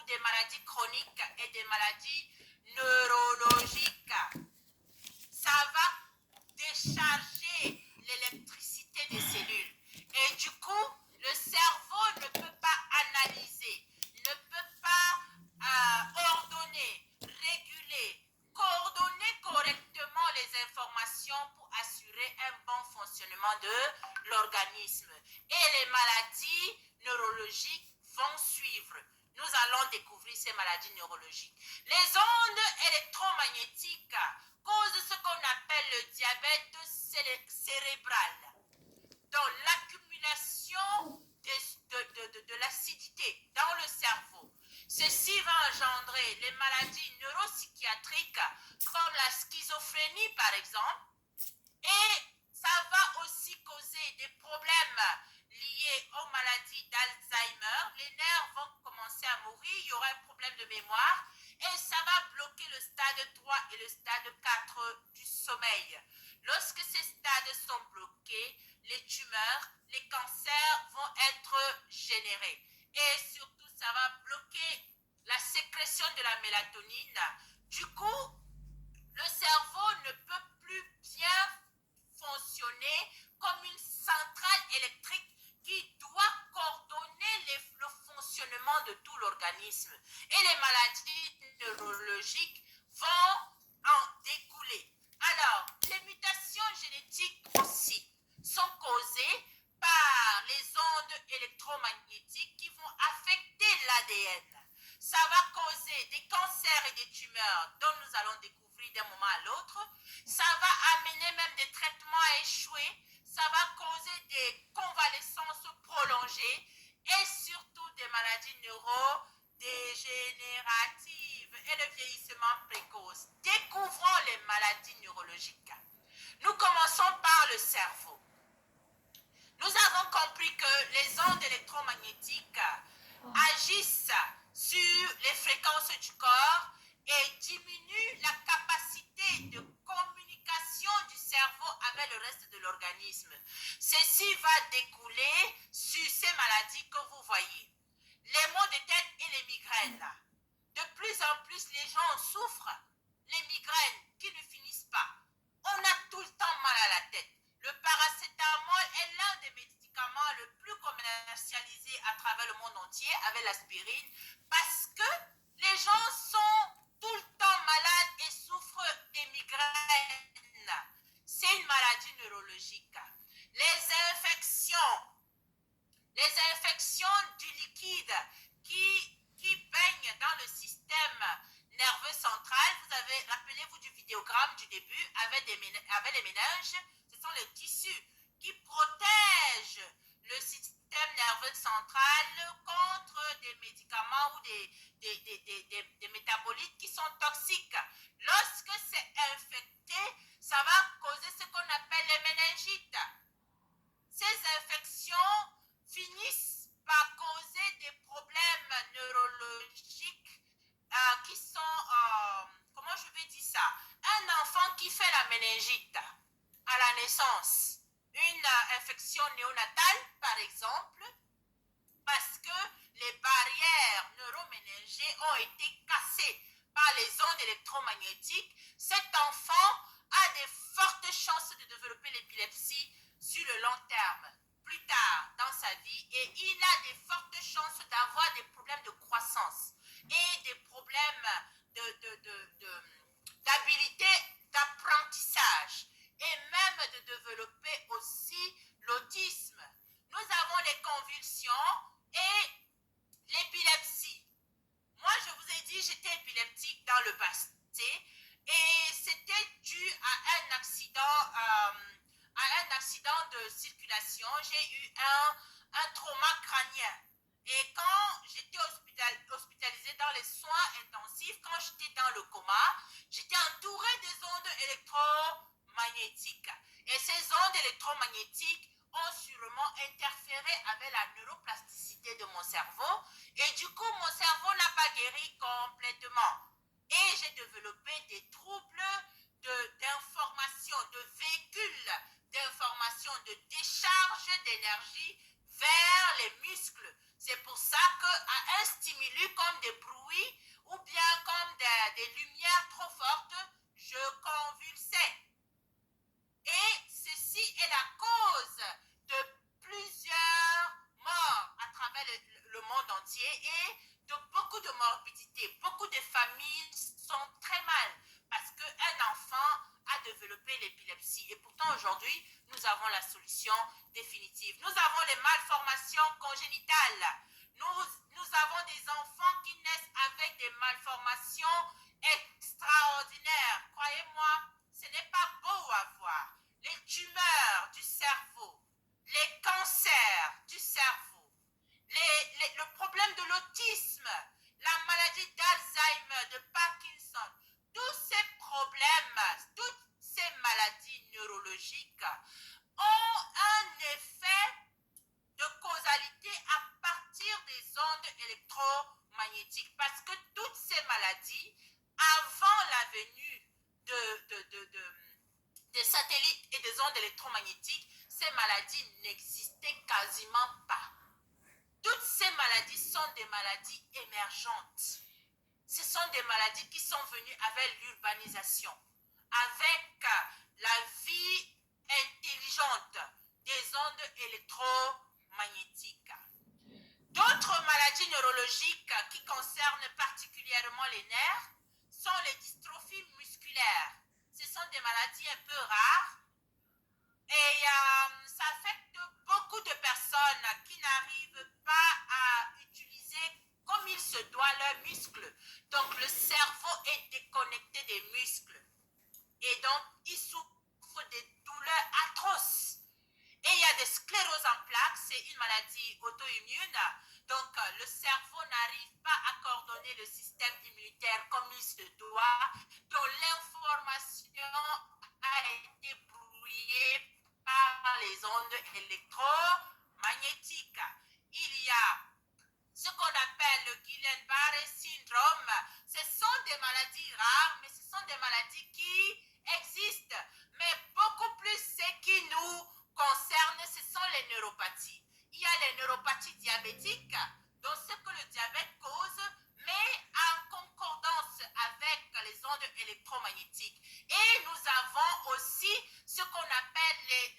des maladies chroniques et des maladies neurologiques. Ça va décharger l'électricité des cellules. Et du coup, le cerveau ne peut pas analyser, ne peut pas ordonner, réguler, coordonner correctement les informations pour assurer un bon fonctionnement de l'organisme. Et les maladies neurologiques vont suivre. Nous allons découvrir ces maladies neurologiques. Les ondes électromagnétiques causent ce qu'on appelle le diabète cérébral. Donc l'accumulation de l'acidité dans le cerveau. Ceci va engendrer les maladies neuropsychiatriques comme la schizophrénie par exemple. Et ça va aussi causer des problèmes liés aux maladies d'Alzheimer. Les nerfs vont commencer à mourir, il y aura un problème de mémoire et ça va bloquer le stade 3 et le stade 4 du sommeil. Lorsque ces stades sont bloqués, les tumeurs, les cancers vont être générés. Et surtout, ça va bloquer la sécrétion de la mélatonine. Du coup, le cerveau ne peut plus bien fonctionner comme une centrale électrique qui doit coordonner le fonctionnement de tout l'organisme. Et les maladies neurologiques vont en découler. Alors, les mutations génétiques aussi sont causées par les ondes électromagnétiques qui vont affecter l'ADN. Ça va causer des cancers et des tumeurs dont nous allons découvrir d'un moment à l'autre. Ça va amener même des traitements à échouer. Ça va causer des convalescences prolongées et surtout des maladies neurodégénératives et le vieillissement précoce. Découvrons les maladies neurologiques. Nous commençons par le cerveau. Nous avons compris que les ondes électromagnétiques agissent sur les fréquences du corps et diminuent la capacité de communication du cerveau avec le reste de l'organisme. Ceci va découler sur ces maladies que vous voyez. Les maux de tête et les migraines. De plus en plus, les gens en souffrent. Les migraines qui ne finissent pas. On a tout le temps mal à la tête. Le paracétamol est l'un des médicaments le plus commercialisés à travers le monde entier avec l'aspirine parce que les gens sont tout le temps malades et souffrent des migraines. C'est une maladie neurologique. Les infections du liquide qui baignent dans le système nerveux central. Vous avez, rappelez-vous du vidéogramme du début avec les méninges. Ce sont les tissus qui protègent le système nerveux central contre des médicaments ou des métabolites qui sont toxiques. Lorsque c'est infecté, ça va causer ce qu'on appelle les méningites. Ces infections finissent par causer des problèmes neurologiques qui sont, comment je vais dire ça, un enfant qui fait la méningite à la naissance, une infection néonatale par exemple, parce que les barrières neuroméningées ont été cassées par les ondes électromagnétiques, cet enfant a de fortes chances de développer l'épilepsie sur le long terme, plus tard dans sa vie, et il a de fortes chances d'avoir des problèmes de croissance et des problèmes d'habilité d'apprentissage et même de développer aussi l'autisme. Nous avons les convulsions et l'épilepsie. Moi, je vous ai dit, j'étais épileptique dans le passé et c'était dû à un accident de circulation. J'ai eu un trauma crânien. Et quand j'étais hospitalisée dans les soins intensifs, quand j'étais dans le coma, j'étais entourée des ondes électromagnétiques. Et ces ondes électromagnétiques ont sûrement interféré avec la neuroplasticité de mon cerveau. Et du coup, mon cerveau n'a pas guéri complètement. Et j'ai développé des troubles d'information, de véhicules d'information, de décharge d'énergie vers les muscles. C'est pour ça qu'à un stimulus comme des des lumières trop fortes, je convulsais. Et ceci est la cause de plusieurs morts à travers le monde entier et de beaucoup de morbidité. Beaucoup de familles sont très mal parce qu'un enfant a développé l'épilepsie. Et pourtant aujourd'hui, nous avons la solution définitive. Nous avons les malformations congénitales. Nous avons des enfants qui naissent avec des malformations extraordinaires. Croyez-moi, ce n'est pas beau à voir. Les tumeurs du cerveau, les cancers du cerveau, le problème de l'autisme, la maladie d'Alzheimer, de Parkinson, tous ces problèmes, toutes ces maladies neurologiques ont un effet de causalité à partir des ondes électromagnétiques. Parce que toutes ces maladies, avant la venue des satellites et des ondes électromagnétiques, ces maladies n'existaient quasiment pas. Toutes ces maladies sont des maladies émergentes. Ce sont des maladies qui sont venues avec l'urbanisation, avec la vie intelligente des ondes électromagnétiques. D'autres maladies neurologiques qui concernent particulièrement les nerfs sont les dystrophies musculaires. Ce sont des maladies un peu rares et ça affecte beaucoup de personnes qui n'arrivent pas à utiliser comme il se doit leurs muscles. Donc le cerveau est déconnecté des muscles et donc ils souffrent de douleurs atroces. Et il y a des scléroses en plaques, c'est une maladie auto-immune. Donc le cerveau n'arrive pas à coordonner le système immunitaire comme il se doit. Donc l'information a été brouillée par les ondes électromagnétiques. Il y a ce qu'on appelle le Guillain-Barré syndrome. Ce sont des maladies rares, mais ce sont des maladies qui existent. Mais beaucoup plus ce qui nous concerne, ce sont les neuropathies. Il y a les neuropathies diabétiques, donc ce que le diabète cause, mais en concordance avec les ondes électromagnétiques. Et nous avons aussi ce qu'on appelle les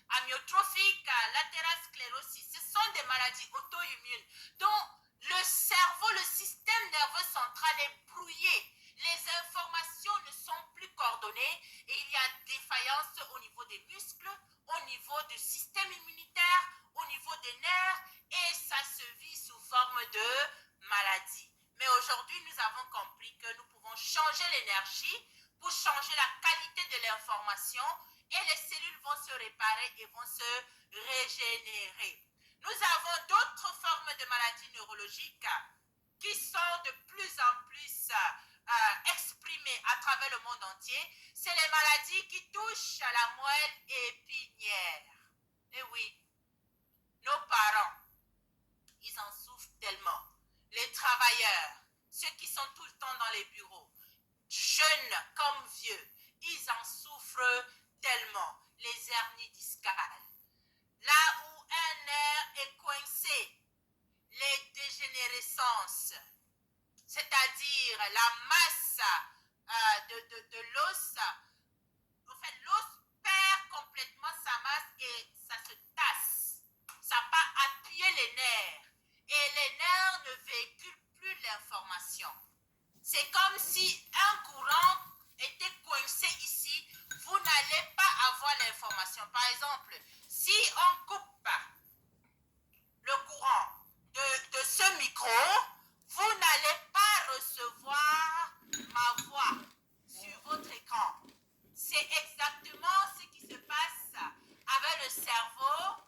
amyotrophique lateral sclérosis. Ce sont des maladies auto-immunes dont le cerveau, le système nerveux central est brouillé. Les informations ne sont plus coordonnées et il y a défaillance au niveau des muscles, au niveau du système immunitaire, au niveau des nerfs et ça se vit sous forme de maladie. Mais aujourd'hui, nous avons compris que nous pouvons changer l'énergie pour changer la qualité de l'information et les cellules vont se réparer et vont se régénérer. Nous avons d'autres formes de maladies neurologiques qui sont de plus en plus exprimées à travers le monde entier. C'est les maladies qui touchent à la moelle épinière. Et oui, nos parents, ils en souffrent tellement. Les travailleurs, ceux qui sont tout le temps dans les bureaux, jeunes comme vieux, ils en souffrent tellement. Les hernies discales. Là où un nerf est coincé, les dégénérescences, c'est-à-dire la masse de l'os, en fait, l'os perd complètement sa masse et ça se tasse. Ça va appuyer les nerfs et les nerfs ne véhiculent plus l'information. C'est comme si un courant était coincé ici, vous n'allez pas avoir l'information. Par exemple, si on coupe le courant de ce micro, vous n'allez pas recevoir ma voix sur votre écran. C'est exactement ce qui se passe avec le cerveau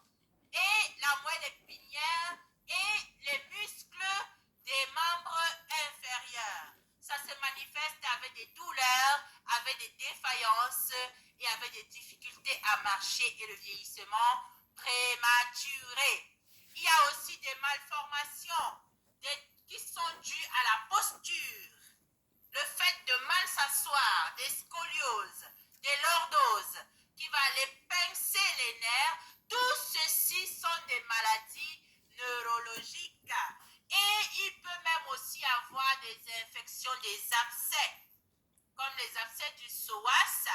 et la moelle épinière et les muscles des membres inférieurs. Ça se manifeste avec des douleurs, avec des défaillances et avec des difficultés à marcher et le vieillissement prématuré. Il y a aussi des malformations qui sont dues à la posture, le fait de mal s'asseoir, des scolioses, des lordoses, qui va aller pincer les nerfs. Tout ceci sont des maladies neurologiques. Et il peut même aussi avoir des infections des abcès, comme les abcès du psoas,